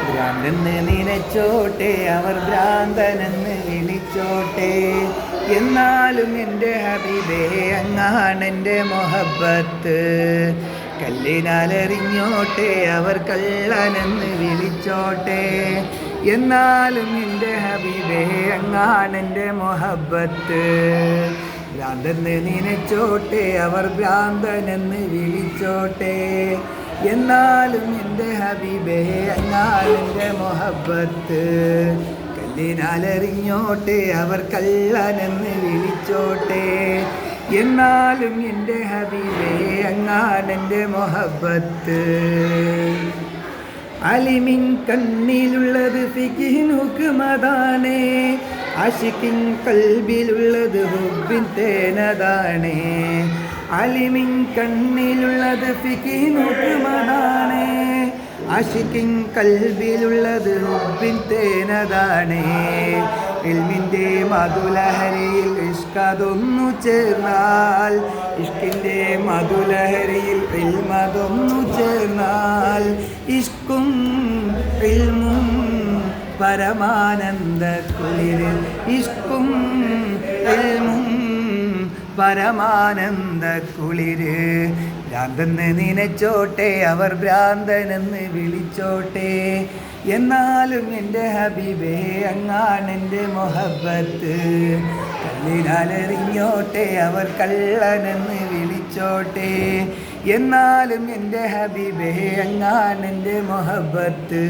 ഭ്രാന്തെന്ന് നനച്ചോട്ടെ, അവർ ഭ്രാന്തനെന്ന് വിളിച്ചോട്ടെ, എന്നാലും എൻ്റെ ഹബീബേ അങ്ങാണെൻ്റെ മൊഹബത്ത്. കല്ലിനാലെറിഞ്ഞോട്ടെ, അവർ കള്ളനെന്ന് വിളിച്ചോട്ടെ, എന്നാലും എൻ്റെ ഹബീബേ അങ്ങാണെൻ്റെ മൊഹബത്ത്. ഭ്രാന്തെന്ന് നനച്ചോട്ടെ, അവർ ഭ്രാന്തനെന്ന് വിളിച്ചോട്ടെ, എന്നാലും എൻ്റെ ഹബീബേ അങ്ങാണെൻ്റെ മൊഹബത്ത്. കല്ലിനാലെറിഞ്ഞോട്ടെ, അവർ കള്ളനെന്ന് വിളിച്ചോട്ടെ, എന്നാലും എൻ്റെ ഹബീബേ അങ്ങാണെൻ്റെ മൊഹബത്ത്. അലിമിൻ കണ്ണിലുള്ളത് ഫിഖിൻ ഹുക്മതാണേ, ആശിക്കിൻ കൽബിലുള്ളത് ഹുബ്ബിൻ തേനതാണേ. അലിമിൻ കണ്ണിലുള്ളത് ഫിഖിൻ ഹുക്മതാണേ, ആശിക്കിൻ കൽബിലുള്ളത് ഹുബ്ബിൻ തേനതാണേ. ഇൽമിൻ്റെ മധുലഹരിയിൽ ഇഷ്കതൊന്നു ചേർന്നാൽ, ഇഷ്കിൻ്റെ മധുലഹരിയിൽ ഇൽമതൊന്നു ചേർന്നാൽ, ഇഷ്കും ഇൽമും പരമാനന്ദ കുളിര്, ഇഷ്കും ഇൽമും പരമാനന്ദ കുളിര്. ഭ്രാന്തെന്ന് നനച്ചോട്ടെ, അവർ ഭ്രാന്തനെന്ന് വിളിച്ചോട്ടെ, എന്നാലും എൻ്റെ ഹബീബേ അങ്ങാണെൻ്റെ മൊഹബത്ത്. കല്ലിനാലെറിഞ്ഞോട്ടെ, അവർ കള്ളനെന്ന് വിളിച്ചോട്ടെ, എന്നാലും എൻ്റെ ഹബീബേ അങ്ങാണെൻ്റെ മൊഹബത്ത്.